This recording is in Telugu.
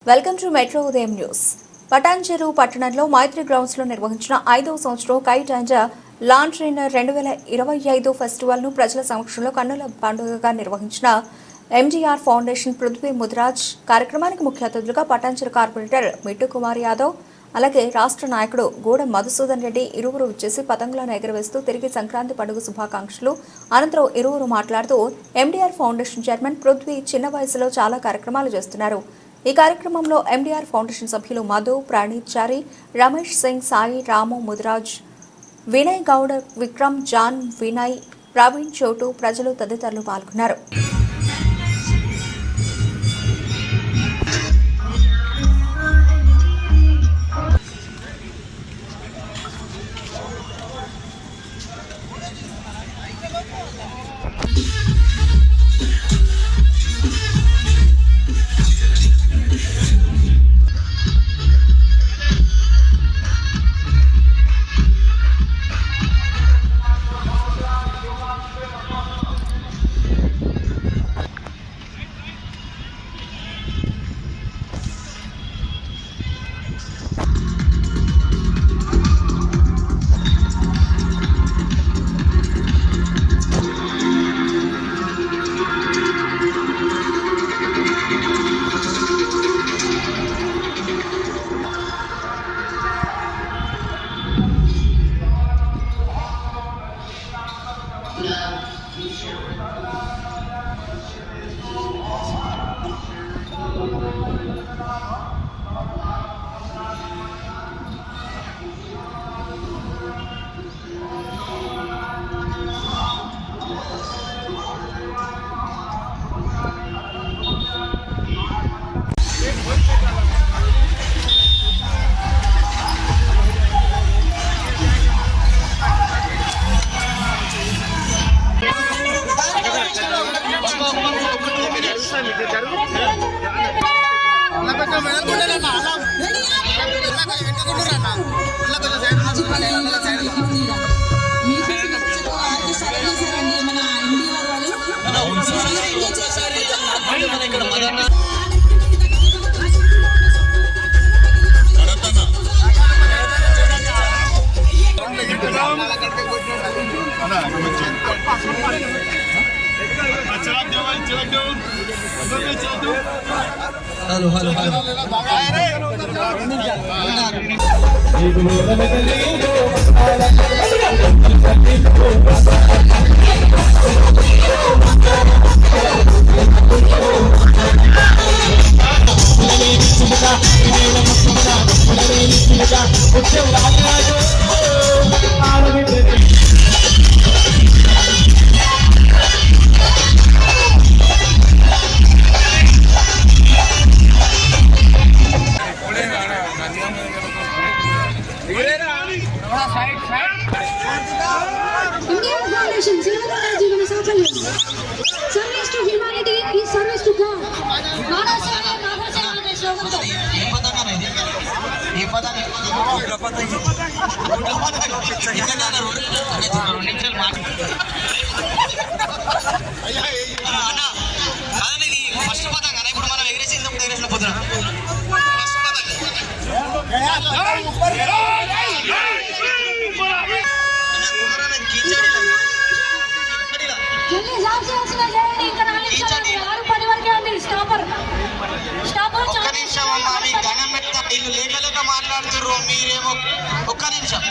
వెల్కమ్ టు మెట్రో ఉదయం న్యూస్. పటాన్చెరు పట్టణంలో మైత్రి గ్రౌండ్స్ లో నిర్వహించిన 5వ సంవత్సరం kite and lawn trainer 2025 festival ను ప్రజల సమక్షంలో కన్నుల పండుగగా నిర్వహించిన ఎంజీఆర్ ఫౌండేషన్ పృథ్వీ ముదిరాజ్ కార్యక్రమానికి ముఖ్య అతిథులుగా పటాన్చెరు కార్పొరేటర్ మిట్టు కుమార్ యాదవ్, అలాగే రాష్ట్ర నాయకుడు గూడ మధుసూదన్ రెడ్డి ఇరువురు వచ్చేసి పతంగులను ఎగురవేస్తూ తిరిగి సంక్రాంతి పండుగ శుభాకాంక్షలు. అనంతరం ఇరువురు మాట్లాడుతూ ఎండీఆర్ ఫౌండేషన్ చైర్మన్ పృథ్వీ చిన్న వయసులో చాలా కార్యక్రమాలు చేస్తున్నారు. ఈ కార్యక్రమంలో ఎండీఆర్ ఫౌండేషన్ సభ్యులు మధు, ప్రణీత్ చారి, రమేష్ సింగ్, సాయి, రాము ముదిరాజ్, వినయ్ గౌడ్, విక్రమ్, జాన్, వినయ్, ప్రవీణ్, చోటు, ప్రజలు తదితరులు పాల్గొన్నారు. Service to humanity is service to God. మాట్లాడుతుర్రు మీరేమో ఒక్క నిమిషం